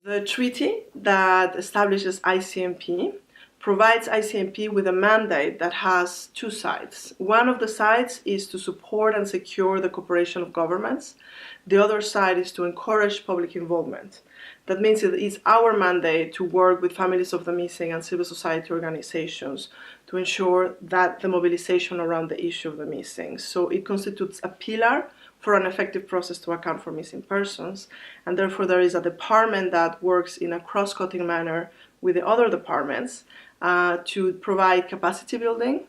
The treaty that establishes ICMP provides ICMP with a mandate that has two sides. One of the sides is to support and secure the cooperation of governments. The other side is to encourage public involvement. That means it is our mandate to work with families of the missing and civil society organizations to ensure that the mobilization around the issue of the missing. So it constitutes a pillar for an effective process to account for missing persons, and therefore there is a department that works in a cross-cutting manner with the other departments to provide capacity building,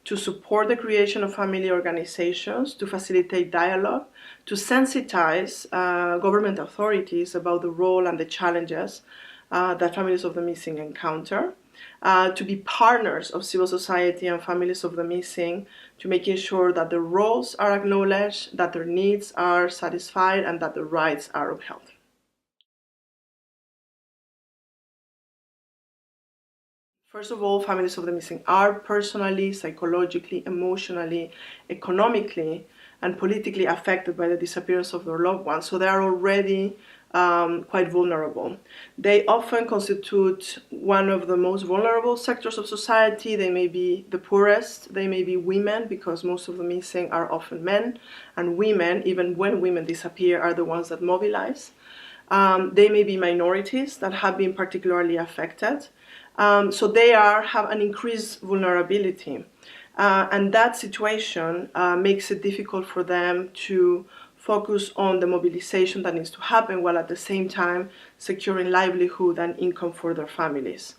to support the creation of family organizations, to facilitate dialogue, to sensitize government authorities about the role and the challenges that families of the missing encounter, to be partners of civil society and families of the missing, to making sure that their roles are acknowledged, that their needs are satisfied, and that their rights are upheld. First of all, families of the missing are personally, psychologically, emotionally, economically, and politically affected by the disappearance of their loved ones, so they are already quite vulnerable. They often constitute one of the most vulnerable sectors of society. They may be the poorest, they may be women, because most of the missing are often men, and women, even when women disappear, are the ones that mobilize. They may be minorities that have been particularly affected. So they have an increased vulnerability. And that situation makes it difficult for them to focus on the mobilization that needs to happen, while at the same time securing livelihood and income for their families.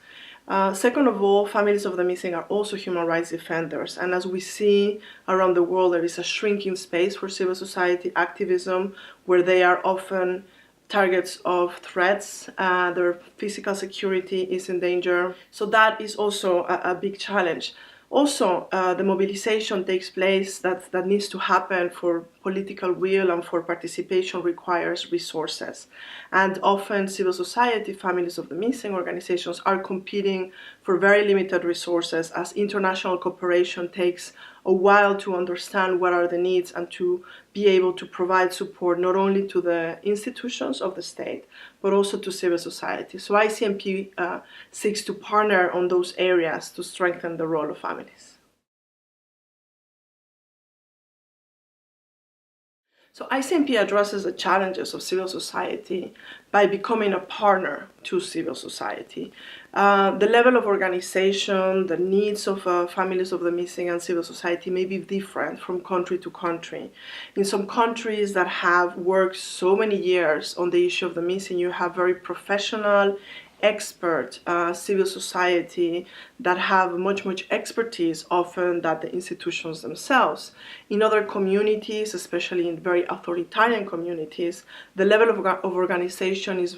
Second of all, families of the missing are also human rights defenders, and as we see around the world, there is a shrinking space for civil society activism, where they are often targets of threats, their physical security is in danger. So that is also a big challenge. Also, the mobilization takes place that needs to happen for political will and for participation requires resources. And often civil society, families of the missing organizations are competing for very limited resources, as international cooperation takes a while to understand what are the needs and to be able to provide support not only to the institutions of the state, but also to civil society. So ICMP seeks to partner on those areas to strengthen the role of families. So ICMP addresses the challenges of civil society by becoming a partner to civil society. The level of organization, the needs of families of the missing and civil society may be different from country to country. In some countries that have worked so many years on the issue of the missing, you have very professional, expert civil society that have much expertise often than the institutions themselves. In other communities, especially in very authoritarian communities, the level of organization is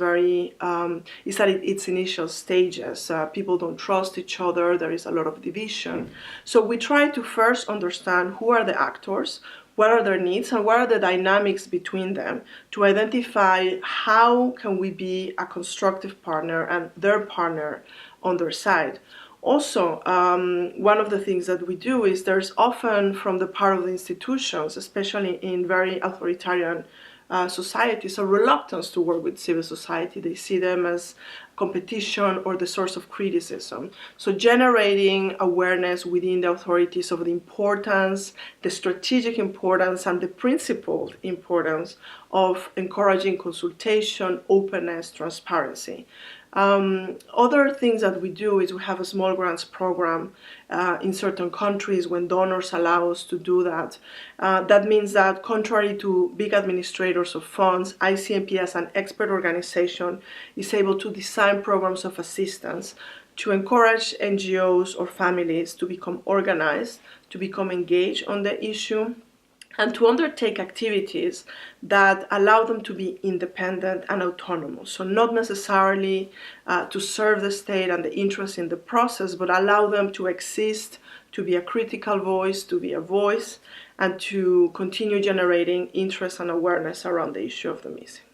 is at its initial stages. People don't trust each other, there is a lot of division. So we try to first understand who are the actors, what are their needs, and what are the dynamics between them, to identify how can we be a constructive partner and their partner on their side. Also, one of the things that we do is there's often from the part of the institutions, especially in very authoritarian societies, a reluctance to work with civil society. They see them as competition or the source of criticism. So generating awareness within the authorities of the importance, the strategic importance, and the principled importance of encouraging consultation, openness, transparency. Other things that we do is we have a small grants program in certain countries when donors allow us to do that. That means that contrary to big administrators of funds, ICMP as an expert organization is able to design programs of assistance to encourage NGOs or families to become organized, to become engaged on the issue, and to undertake activities that allow them to be independent and autonomous. So not necessarily to serve the state and the interest in the process, but allow them to exist, to be a critical voice, to be a voice, and to continue generating interest and awareness around the issue of the missing.